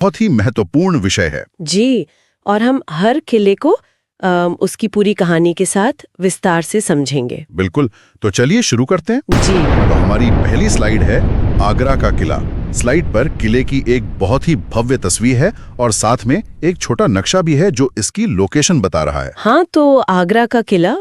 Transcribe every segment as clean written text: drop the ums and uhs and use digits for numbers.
बहुत ही महत्वपूर्ण विषय है। जी, और हम हर किले को उसकी पूरी कहानी के साथ विस्तार से समझेंगे। बिल्कुल, तो चलिए शुरू करते हैं। जी, तो हमारी पहली स्लाइड है आगरा का किला। स्लाइड पर किले की एक बहुत ही भव्य तस्वीर है और साथ में एक छोटा नक्शा भी है जो इसकी लोकेशन बता रहा है। हाँ, तो आगरा का किला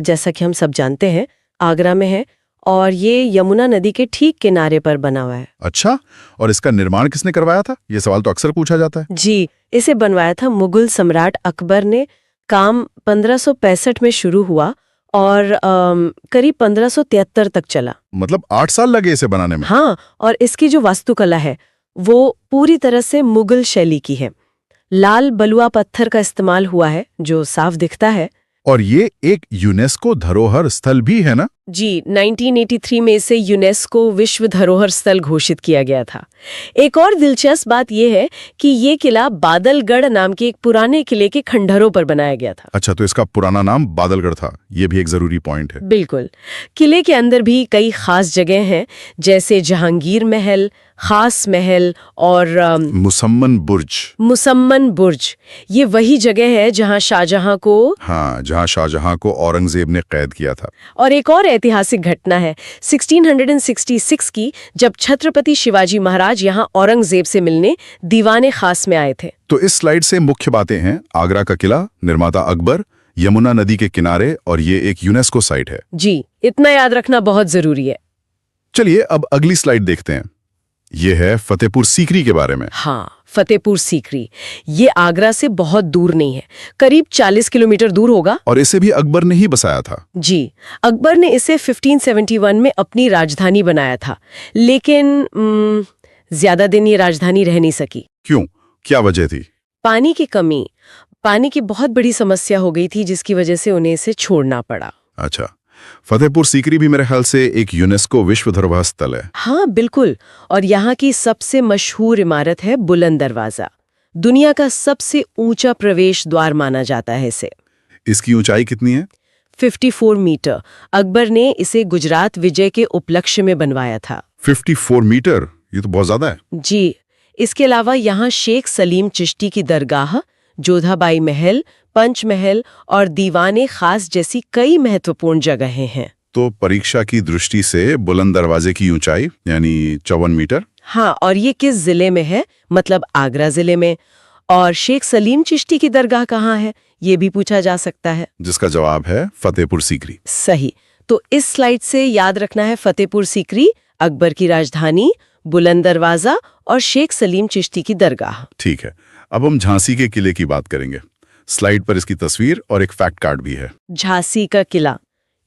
जैसा कि हम सब जानते हैं आगरा में है और ये यमुना नदी के ठीक किनारे पर बना हुआ है। अच्छा, और इसका निर्माण किसने करवाया था? ये सवाल तो अक्सर पूछा जाता है। जी, इसे बनवाया था मुगल सम्राट अकबर ने। काम 1565 में शुरू हुआ और करीब 1573 तक चला। मतलब 8 साल लगे इसे बनाने में। हाँ, और इसकी जो वास्तुकला है वो पूरी तरह से मुगल शैली की है। लाल बलुआ पत्थर का इस्तेमाल हुआ है जो साफ दिखता है। और ये एक यूनेस्को धरोहर स्थल भी है ना? जी, 1983 में इसे यूनेस्को विश्व धरोहर स्थल घोषित किया गया था। एक और दिलचस्प बात यह है कि ये किला बादलगढ़ नाम के एक पुराने किले के खंडहरों पर बनाया गया था। अच्छा, तो इसका पुराना नाम बादलगढ़ था। ये भी एक जरूरी पॉइंट है। बिल्कुल। किले के अंदर भी कई खास जगह हैं, जैसे जहांगीर महल, खास महल और मुसम्मन बुर्ज। ये वही जगह है जहां शाहजहां को जहां शाहजहां को औरंगजेब ने कैद किया था। और एक और ऐतिहासिक घटना है 1666 की, जब छत्रपति शिवाजी महाराज यहां औरंगजेब से मिलने दीवाने खास में आए थे। तो इस स्लाइड से मुख्य बातें हैं आगरा का किला, निर्माता अकबर, यमुना नदी के किनारे और ये एक यूनेस्को साइट है। जी, इतना याद रखना बहुत जरूरी है। चलिए अब अगली स्लाइड देखते हैं। ये है फतेहपुर सीकरी के बारे में। हाँ, फतेहपुर सीकरी ये आगरा से बहुत दूर नहीं है, करीब 40 किलोमीटर दूर होगा। और इसे भी अकबर ने ही बसाया था। जी, अकबर ने इसे 1571 में अपनी राजधानी बनाया था, लेकिन ज्यादा दिन ये राजधानी रह नहीं सकी। क्यों? क्या वजह थी? पानी की कमी, पानी की बहुत बड़ी समस्या हो गई थी जिसकी वजह से उन्हें इसे छोड़ना पड़ा। अच्छा, फतेहपुर सीकरी भी मेरे ख्याल से एक यूनेस्को विश्व धरोहर स्थल है। हाँ बिल्कुल, और यहाँ की सबसे मशहूर इमारत है बुलंद दरवाजा। दुनिया का सबसे ऊंचा प्रवेश द्वार माना जाता है इसे। इसकी ऊंचाई कितनी है? 54 मीटर। अकबर ने इसे गुजरात विजय के उपलक्ष्य में बनवाया था। 54 मीटर, ये तो बहुत ज्यादा है। जी, इसके अलावा यहाँ शेख सलीम चिश्ती की दरगाह, जोधाबाई महल, पंचमहल और दीवाने खास जैसी कई महत्वपूर्ण जगहें हैं। तो परीक्षा की दृष्टि से बुलंद दरवाजे की ऊंचाई यानी 54 मीटर। हाँ, और ये किस जिले में है? मतलब आगरा जिले में। और शेख सलीम चिश्ती की दरगाह कहाँ है, ये भी पूछा जा सकता है, जिसका जवाब है फतेहपुर सीकरी। सही। तो इस स्लाइड से याद रखना है फतेहपुर सीकरी, अकबर की राजधानी, बुलंद दरवाजा और शेख सलीम चिश्ती की दरगाह। ठीक है, अब हम झांसी के किले की बात करेंगे। स्लाइड पर इसकी तस्वीर और एक फैक्ट कार्ड भी है। झांसी का किला,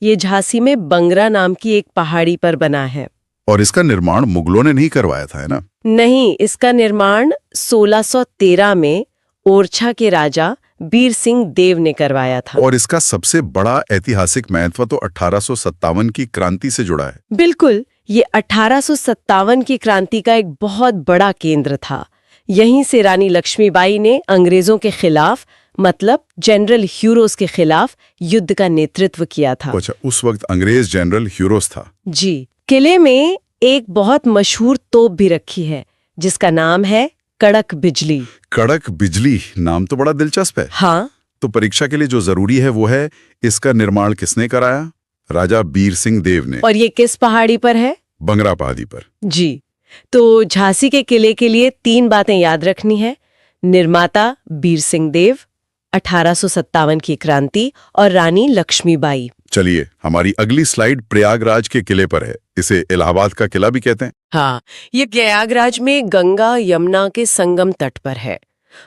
ये झांसी में बंगरा नाम की एक पहाड़ी पर बना है। और इसका निर्माण मुगलों ने नहीं करवाया था, है ना? नहीं, इसका निर्माण 1613 में ओरछा के राजा बीर सिंह देव ने करवाया था। और इसका सबसे बड़ा ऐतिहासिक महत्व तो 1857 की क्रांति से जुड़ा है। बिल्कुल, ये 1857 की क्रांति का एक बहुत बड़ा केंद्र था। यहीं से रानी लक्ष्मीबाई ने अंग्रेजों के खिलाफ, मतलब जनरल ह्यूरोस के खिलाफ युद्ध का नेतृत्व किया था। अच्छा, उस वक्त अंग्रेज जनरल ह्यूरोस था। जी, किले में एक बहुत मशहूर तोप भी रखी है जिसका नाम है कड़क बिजली। कड़क बिजली, नाम तो बड़ा दिलचस्प है। हाँ, तो परीक्षा के लिए जो जरूरी है वो है इसका निर्माण किसने कराया? राजा बीर सिंह देव ने। और ये किस पहाड़ी पर है? बंगरा पहाड़ी पर। जी, तो झांसी के किले के लिए 3 बातें याद रखनी है। निर्माता बीर सिंह देव, 1857 की क्रांति और रानी लक्ष्मीबाई। चलिए, हमारी अगली स्लाइड प्रयागराज के किले पर है। इसे इलाहाबाद का किला भी कहते हैं। हाँ, ये प्रयागराज में गंगा यमुना के संगम तट पर है।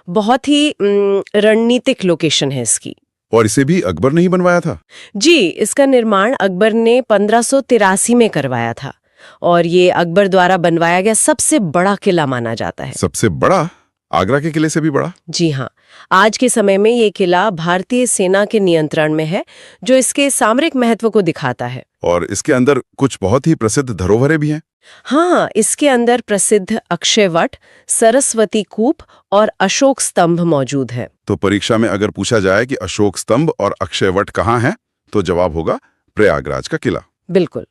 बहुत ही रणनीतिक लोकेशन है इसकी। और इसे भी अकबर ने ही बनवाया था? जी, इसका निर्माण अकबर ने 1583 में करवाया था और ये अकबर द्वारा बनवाया गया सबसे बड़ा किला माना जाता है। सबसे बड़ा? आगरा के किले से भी बड़ा? जी हाँ, आज के समय में ये किला भारतीय सेना के नियंत्रण में है, जो इसके सामरिक महत्व को दिखाता है। और इसके अंदर कुछ बहुत ही प्रसिद्ध धरोहरें भी हैं। हाँ, इसके अंदर प्रसिद्ध अक्षय वट, सरस्वती कूप और अशोक स्तंभ मौजूद है। तो परीक्षा में अगर पूछा जाए कि अशोक स्तंभ और अक्षय वट कहाँ हैं, तो जवाब होगा प्रयागराज का किला। बिल्कुल।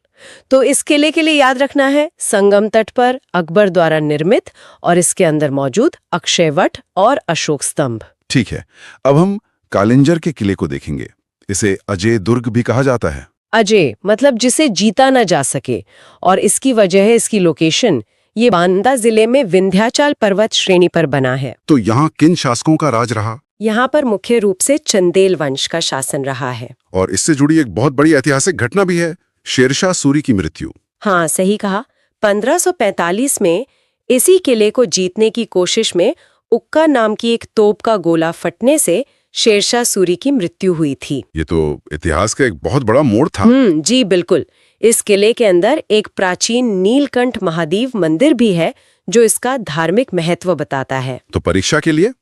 तो इस किले के लिए याद रखना है संगम तट पर अकबर द्वारा निर्मित और इसके अंदर मौजूद अक्षयवट और अशोक स्तंभ। ठीक है, अब हम कालिंजर के किले को देखेंगे। इसे अजय दुर्ग भी कहा जाता है। अजय मतलब जिसे जीता न जा सके, और इसकी वजह है इसकी लोकेशन। ये बांदा जिले में विंध्याचल पर्वत श्रेणी पर बना है। तो यहाँ किन शासकों का राज रहा? यहाँ पर मुख्य रूप से चंदेल वंश का शासन रहा है। और इससे जुड़ी एक बहुत बड़ी ऐतिहासिक घटना भी है, शेरशाह सूरी की मृत्यु। हाँ, सही कहा। 1545 में इसी किले को जीतने की कोशिश में उक्का नाम की एक तोप का गोला फटने से शेरशाह सूरी की मृत्यु हुई थी। ये तो इतिहास का एक बहुत बड़ा मोड़ था। जी बिल्कुल। इस किले के अंदर एक प्राचीन नीलकंठ महादेव मंदिर भी है जो इसका धार्मिक महत्व बताता है। तो परीक्षा के लिए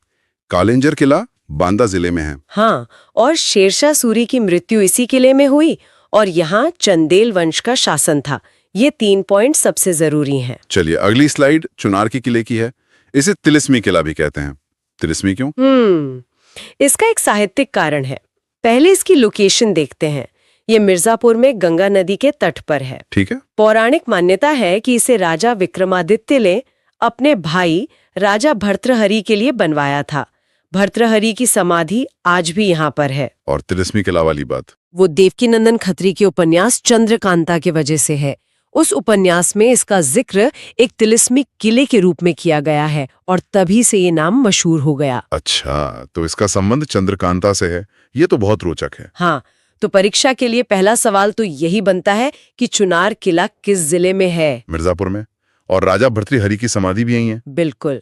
कालिंजर किला बांदा जिले में है। हाँ, और शेरशाह सूरी की मृत्यु इसी किले में हुई और यहाँ चंदेल वंश का शासन था। ये 3 पॉइंट सबसे जरूरी हैं। चलिए अगली स्लाइड चुनार के किले की है। इसे तिलिस्मी किला भी कहते हैं। तिलिस्मी क्यों? इसका एक साहित्यिक कारण है। पहले इसकी लोकेशन देखते हैं। ये मिर्जापुर में गंगा नदी के तट पर है। ठीक है। पौराणिक मान्यता है कि इसे राजा विक्रमादित्य ने अपने भाई राजा भर्तृहरि के लिए बनवाया था। भर्तृहरि की समाधि आज भी यहाँ पर है। और तिलिस्मी किला वाली बात? वो देवकीनंदन खत्री के उपन्यास चंद्रकांता के वजह से है। उस उपन्यास में इसका जिक्र एक तिलिस्मी किले के रूप में किया गया है और तभी से ये नाम मशहूर हो गया। अच्छा, तो इसका संबंध चंद्रकांता से है। ये तो बहुत रोचक है। हाँ, तो परीक्षा के लिए पहला सवाल तो यही बनता है कि चुनार किला किस जिले में है? मिर्जापुर में। और राजा भर्तृहरि की समाधि भी यही है। बिल्कुल।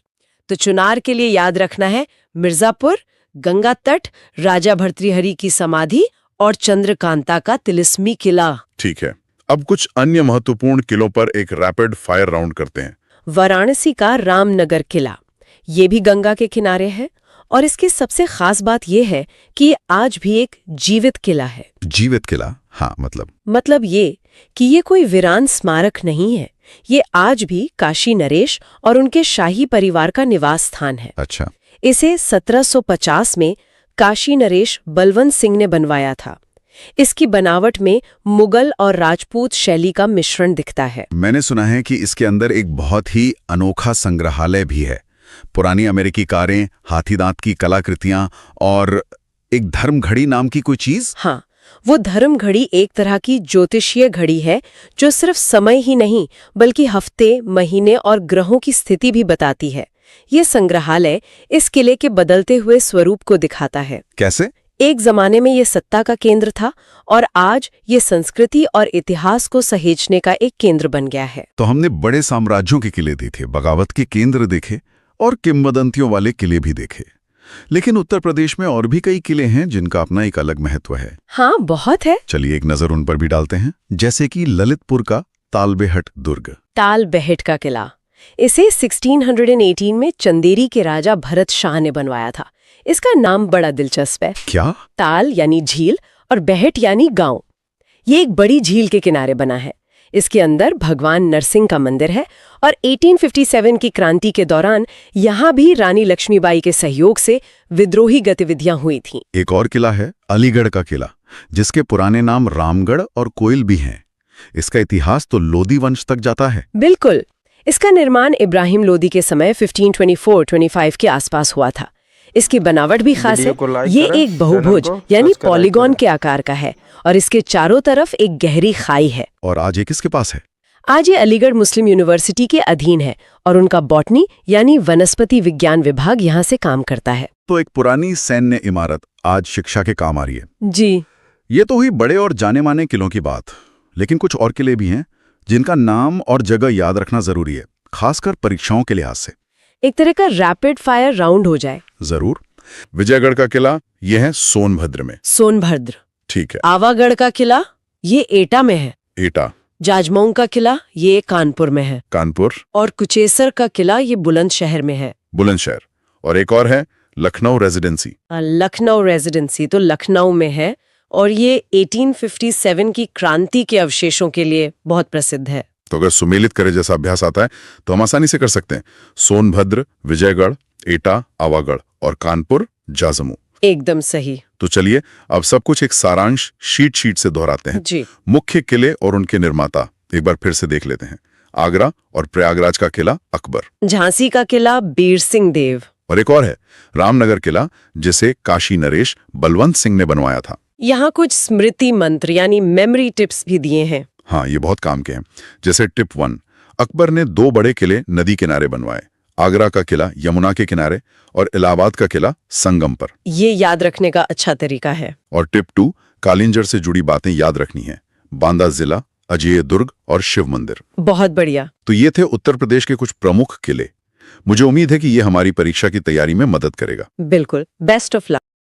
तो चुनार के लिए याद रखना है मिर्जापुर, गंगा तट, राजा भर्तृहरि की समाधि और चंद्रकांता का तिलिस्मी किला। ठीक है, अब कुछ अन्य महत्वपूर्ण किलों पर एक रैपिड फायर राउंड करते हैं। वाराणसी का रामनगर किला, ये भी गंगा के किनारे है और इसकी सबसे खास बात यह है कि ये आज भी एक जीवित किला है। जीवित किला? हाँ, मतलब ये कि ये कोई वीरान स्मारक नहीं है। ये आज भी काशी नरेश और उनके शाही परिवार का निवास स्थान है। अच्छा। इसे 1750 में काशी नरेश बलवंत सिंह ने बनवाया था। इसकी बनावट में मुगल और राजपूत शैली का मिश्रण दिखता है। मैंने सुना है कि इसके अंदर एक बहुत ही अनोखा संग्रहालय भी है। पुरानी अमेरिकी कारें, हाथी दांत की कलाकृतियां और एक धर्म घड़ी नाम की कोई चीज। हाँ, वो धर्म घड़ी एक तरह की ज्योतिषीय घड़ी है जो सिर्फ समय ही नहीं बल्कि हफ्ते, महीने और ग्रहों की स्थिति भी बताती है। ये संग्रहालय इस किले के बदलते हुए स्वरूप को दिखाता है। कैसे? एक जमाने में ये सत्ता का केंद्र था और आज ये संस्कृति और इतिहास को सहेजने का एक केंद्र बन गया है। तो हमने बड़े साम्राज्यों के किले देखे, बगावत के केंद्र देखे और किंवदंतियों वाले किले भी देखे। लेकिन उत्तर प्रदेश में और भी कई किले हैं जिनका अपना एक अलग महत्व है। हाँ, बहुत है। चलिए एक नजर उन पर भी डालते हैं। जैसे कि ललितपुर का तालबेहट दुर्ग। तालबेहट का किला, इसे 1618 में चंदेरी के राजा भरत शाह ने बनवाया था। इसका नाम बड़ा दिलचस्प है। क्या? ताल यानी झील और बेहट यानी गांव। ये एक बड़ी झील के किनारे बना है। इसके अंदर भगवान नरसिंह का मंदिर है और 1857 की क्रांति के दौरान यहाँ भी रानी लक्ष्मीबाई के सहयोग से विद्रोही गतिविधियां हुई थीं। एक और किला है अलीगढ़ का किला, जिसके पुराने नाम रामगढ़ और कोयल भी हैं। इसका इतिहास तो लोदी वंश तक जाता है। बिल्कुल। इसका निर्माण इब्राहिम लोदी के समय 1524-25 के आसपास हुआ था। इसकी बनावट भी खास है। ये एक बहुभुज यानी पॉलीगॉन के आकार का है और इसके चारों तरफ एक गहरी खाई है। और आज ये किसके पास है? आज ये अलीगढ़ मुस्लिम यूनिवर्सिटी के अधीन है और उनका बॉटनी यानी वनस्पति विज्ञान विभाग यहाँ से काम करता है। तो एक पुरानी सैन्य इमारत आज शिक्षा के काम आ रही है। जी। ये तो हुई बड़े और जाने माने किलों की बात, लेकिन कुछ और किले भी हैं जिनका नाम और जगह याद रखना जरूरी है, खासकर परीक्षाओं के लिहाज से। एक तरह का रैपिड फायर राउंड हो जाए। जरूर। विजयगढ़ का किला यह है सोनभद्र में। सोनभद्र। ठीक है। आवागढ़ का किला ये एटा में है। एटा। जाजमऊ का किला ये कानपुर में है। कानपुर। और कुचेसर का किला ये बुलंदशहर में है। बुलंदशहर। और एक और है लखनऊ रेजिडेंसी। लखनऊ रेजिडेंसी तो लखनऊ में है और ये 1857 की क्रांति के अवशेषों के लिए बहुत प्रसिद्ध है। तो अगर सुमेलित करे जैसा अभ्यास आता है तो हम आसानी से कर सकते हैं। सोनभद्र, विजयगढ़, एटा, आवागढ़ और कानपुर, जाजमऊ। एकदम सही। तो चलिए अब सब कुछ एक सारांश शीट से दोहराते हैं। जी। मुख्य किले और उनके निर्माता एक बार फिर से देख लेते हैं। आगरा और प्रयागराज का किला अकबर, झांसी का किला बीर सिंह देव, और एक और है रामनगर किला जिसे काशी नरेश बलवंत सिंह ने बनवाया था। यहाँ कुछ स्मृति मंत्र यानी मेमोरी टिप्स भी दिए हैं। हाँ, ये बहुत काम के हैं। जैसे टिप 1, अकबर ने 2 बड़े किले नदी किनारे बनवाए, आगरा का किला यमुना के किनारे और इलाहाबाद का किला संगम पर। ये याद रखने का अच्छा तरीका है। और टिप 2, कालिंजर से जुड़ी बातें याद रखनी है, बांदा जिला, अजय दुर्ग और शिव मंदिर। बहुत बढ़िया। तो ये थे उत्तर प्रदेश के कुछ प्रमुख किले। मुझे उम्मीद है कि ये हमारी परीक्षा की तैयारी में मदद करेगा। बिल्कुल। Best of luck.